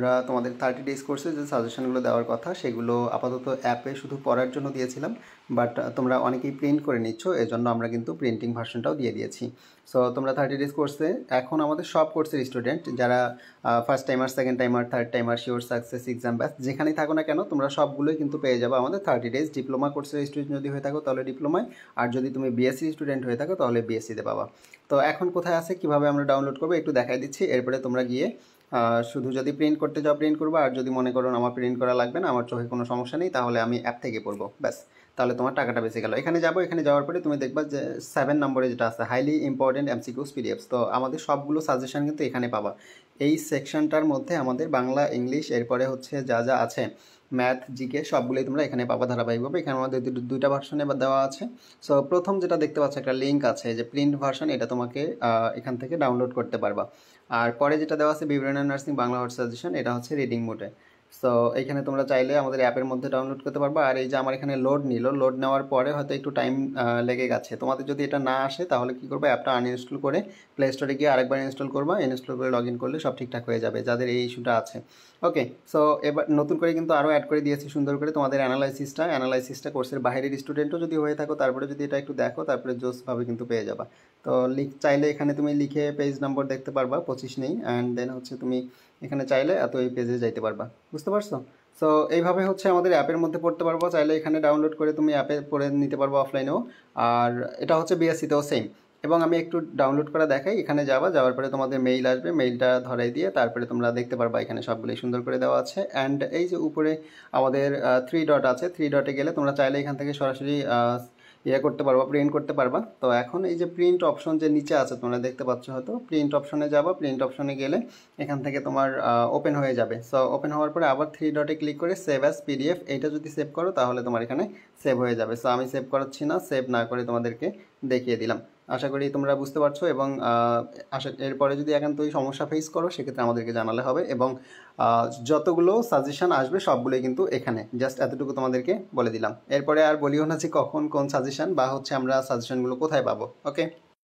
আমরা তোমাদের 30 ডেজ কোর্সে যে সাজেশনগুলো দেওয়ার কথা সেগুলো আপাতত অ্যাপে শুধু পড়ার জন্য দিয়েছিলাম, বাট তোমরা অনেকেই প্রিন্ট করে নিচ্ছ, এজন্য আমরা কিন্তু প্রিন্টিং ভার্সনটাও দিয়ে দিয়েছি। সো তোমরা 30 ডেজ কোর্সে এখন আমাদের সব কোর্সের স্টুডেন্ট যারা first timer, second timer, third timer, sure success, exam batch যেখানেই থাকো না কেন তোমরা সবগুলোই কিন্তু পেয়ে যাবে আমাদের 30 ডেজ। ডিপ্লোমা কোর্সের স্টুডেন্ট যদি হয়ে থাকো তাহলে ডিপ্লোমায়, আর যদি তুমি বিএসসি স্টুডেন্ট হয়ে থাকো তাহলে বিএসসিতে পাবা। তো এখন কোথায় আছে, কীভাবে আমরা ডাউনলোড করবো একটু দেখাই দিচ্ছি। এরপরে তোমরা গিয়ে শুধু যদি প্রিন্ট করতে যাও প্রিন্ট করবো, আর যদি মনে করো আমার প্রিন্ট করা লাগবে না, আমার চোখে কোনো সমস্যা নেই, তাহলে আমি অ্যাপ থেকে পড়বো, ব্যাস তাহলে তোমার টাকাটা বেঁচে গেল। এখানে যাবো, এখানে যাওয়ার পরে তুমি দেখবা যে 7 নম্বরে যেটা আছে হাইলি ইম্পর্টেন্ট এমসিকিউস পিডিএফস, তো আমাদের সবগুলো সাজেশন কিন্তু এখানে পাবা। এই সেকশনটার মধ্যে আমাদের বাংলা, ইংলিশ, এরপরে হচ্ছে যা যা আছে ম্যাথ, জিকে সবগুলোই তোমরা এখানে পাবা ধারাবাহিকভাবে। এখানে আমাদের দুইটা ভার্সনে দেওয়া আছে। সো প্রথম যেটা দেখতে পাচ্ছ একটা লিঙ্ক আছে যে প্রিন্ট ভার্সন, এটা তোমাকে এখান থেকে ডাউনলোড করতে পারবা। আর পরে যেটা দেওয়া আছে বিবরণ নার্সিং বাংলা হট সাজেশন, এটা হচ্ছে রিডিং মোডে। সো এইখানে তোমরা চাইলে আমাদের অ্যাপের মধ্যে ডাউনলোড করতে পারবা। আর এই যে আমার এখানে লোড নিল, লোড নেওয়ার পরে হয়তো একটু টাইম লেগে গেছে। তোমাদের যদি এটা না আসে তাহলে কী করবে, অ্যাপটা আনইনস্টল করে প্লে স্টোরে গিয়ে আরেকবার ইনস্টল করবা, ইনস্টল করে লগ ইন করলে সব ঠিকঠাক হয়ে যাবে যাদের এই ইস্যুটা আছে। ওকে, সো এবার নতুন করে কিন্তু আরও অ্যাড করে দিয়েছি সুন্দর করে তোমাদের অ্যানালাইসিসটা কোর্সের বাইরের স্টুডেন্টও যদি হয়ে থাকো, তারপরে যদি এটা একটু দেখো, তারপরে জোসভাবে কিন্তু পেয়ে যাবা। তো চাইলে এখানে তুমি লিখে পেজ নম্বর দেখতে পারবা, 25 নেই, অ্যান্ড দেন হচ্ছে তুমি এখানে চাইলে এত এই পেজে যাইতে পারবা, বুঝতে পারছো? সো এইভাবে হচ্ছে আমাদের অ্যাপের মধ্যে পড়তে পারবো, চাইলে এখানে ডাউনলোড করে তুমি অ্যাপে পড়ে নিতে পারবো অফলাইনেও। আর এটা হচ্ছে বিএসসিতেও সেম। এবং আমি একটু ডাউনলোড করা দেখাই, এখানে যাওয়ার পরে তোমাদের মেইল আসবে, মেইলটা ধরাই দিয়ে তারপরে তোমরা দেখতে পারবা এখানে সবগুলোই সুন্দর করে দেওয়া আছে। অ্যান্ড এই যে উপরে আমাদের 3 ডট আছে, 3 ডটে গেলে তোমরা চাইলে এখান থেকে সরাসরি করতে পারবা, প্রিন্ট করতে পারবা। তো এখন এই যে প্রিন্ট অপশন যে নিচে আছে তোমরা দেখতে পাচ্ছ হয়তো, প্রিন্ট অপশনে যাবা, প্রিন্ট অপশনে গেলে এখান থেকে তোমার ওপেন হয়ে যাবে। সো ওপেন হওয়ার পরে আবার 3 ডটে ক্লিক করে সেভ অ্যাজ পিডিএফ, এইটা যদি সেভ করো তাহলে তোমার এখানে সেভ হয়ে যাবে। সো আমি সেভ করাচ্ছি না, সেভ না করে তোমাদেরকে দেখিয়ে দিলাম। আশা করি তোমরা বুঝতে পারছো। এবং এরপরে যদি একান্তই সমস্যা ফেস করো সেক্ষেত্রে আমাদেরকে জানালে হবে। এবং যতগুলো সাজেশন আসবে সবগুলোই কিন্তু এখানে, জাস্ট এতটুকু তোমাদেরকে বলে দিলাম। এরপরে আর বলিও না যে কখন কোন সাজেশন বা হচ্ছে আমরা সাজেশনগুলো কোথায় পাবো। ওকে।